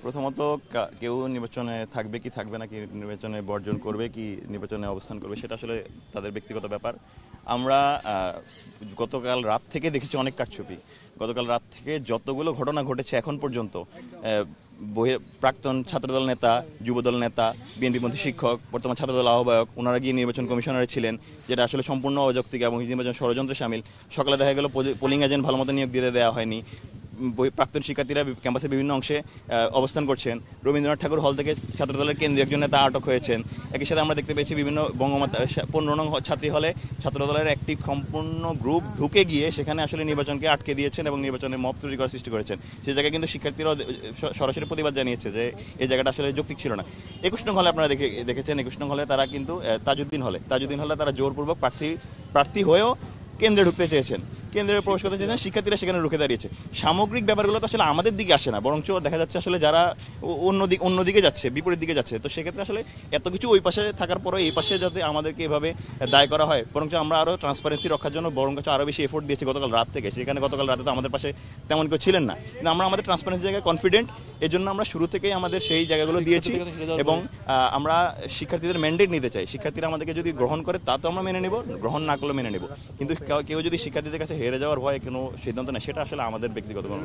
প্রথমত কেউ নির্বাচনে থাকবে কি থাকবে না, কি নির্বাচনে বর্জন করবে কি নির্বাচনে অবস্থান করবে, সেটা আসলে তাদের ব্যক্তিগত ব্যাপার। আমরা গতকাল রাত থেকে দেখেছি অনেক কারচুপি। গতকাল রাত থেকে যতগুলো ঘটনা ঘটেছে এখন পর্যন্ত, প্রাক্তন ছাত্রদল নেতা, যুবদল নেতা, বিএনপিপন্থী শিক্ষক, বর্তমান ছাত্রদল আহ্বায়ক, ওনারা গিয়ে নির্বাচন কমিশনারে ছিলেন, যেটা আসলে সম্পূর্ণ অযৌক্তিক এবং নির্বাচন ষড়যন্ত্রে শামিল। সকালে দেখা গেল পোলিং এজেন্ট ভালো মতো নিয়োগ দিতে দেওয়া হয়নি। প্রাক্তন শিক্ষার্থীরা ক্যাম্পাসের বিভিন্ন অংশে অবস্থান করছেন। রবীন্দ্রনাথ ঠাকুর হল থেকে ছাত্রদলের কেন্দ্রীয় একজন নেতা আটক হয়েছেন। একই সাথে আমরা দেখতে পেয়েছি বিভিন্ন বঙ্গমাতা 15 নং ছাত্রী হলে ছাত্রদলের একটি সম্পূর্ণ গ্রুপ ঢুকে গিয়ে সেখানে আসলে নির্বাচনকে আটকে দিয়েছেন এবং নির্বাচনে মব তৈরি করার সৃষ্টি করেছেন। সেই জায়গায় কিন্তু শিক্ষার্থীরা সরাসরি প্রতিবাদ জানিয়েছে যে এই জায়গাটা আসলে যৌক্তিক ছিল না। 21 নং হলে আপনারা দেখেছেন, 21 নং হলে তারা কিন্তু তাজউদ্দিন হলে তারা জোরপূর্বক প্রার্থী হয়েও কেন্দ্রে ঢুকতে চেয়েছেন, কেন্দ্রে প্রবেশ করতে চেয়েছেন। শিক্ষার্থীরা সেখানে রুখে দাঁড়িয়েছে। সামগ্রিক ব্যাপারগুলো তো আসলে আমাদের দিকে আসে না, বরঞ্চ দেখা যাচ্ছে আসলে যারা অন্যদিকে যাচ্ছে, বিপরীত দিকে যাচ্ছে। তো সেক্ষেত্রে আসলে এত কিছু ওই পাশে থাকার পরে এই পাশে যাতে আমাদেরকে এভাবে দায় করা হয়, বরঞ্চ আমরা আরও ট্রান্সপারেন্সি রক্ষার জন্য আরও বেশি এফোর্ট দিয়েছি গতকাল রাত থেকে। সেখানে গতকাল রাতে তো আমাদের পাশে তেমন কেউ ছিলেন না, কিন্তু আমরা আমাদের ট্রান্সপারেন্সি জায়গায় কনফিডেন্ট। এই জন্য আমরা শুরু থেকেই আমাদের সেই জায়গাগুলো দিয়েছি এবং আমরা শিক্ষার্থীদের ম্যান্ডেট নিতে চাই। শিক্ষার্থীরা আমাদেরকে যদি গ্রহণ করে তা তো আমরা মেনে নেব, গ্রহণ না করলে মেনে নেব, কিন্তু কেউ যদি শিক্ষার্থীদের কাছে হেরে যাওয়ার ভয়ে কোনো সিদ্ধান্ত নেয়, সেটা আসলে আমাদের ব্যক্তিগত কোনো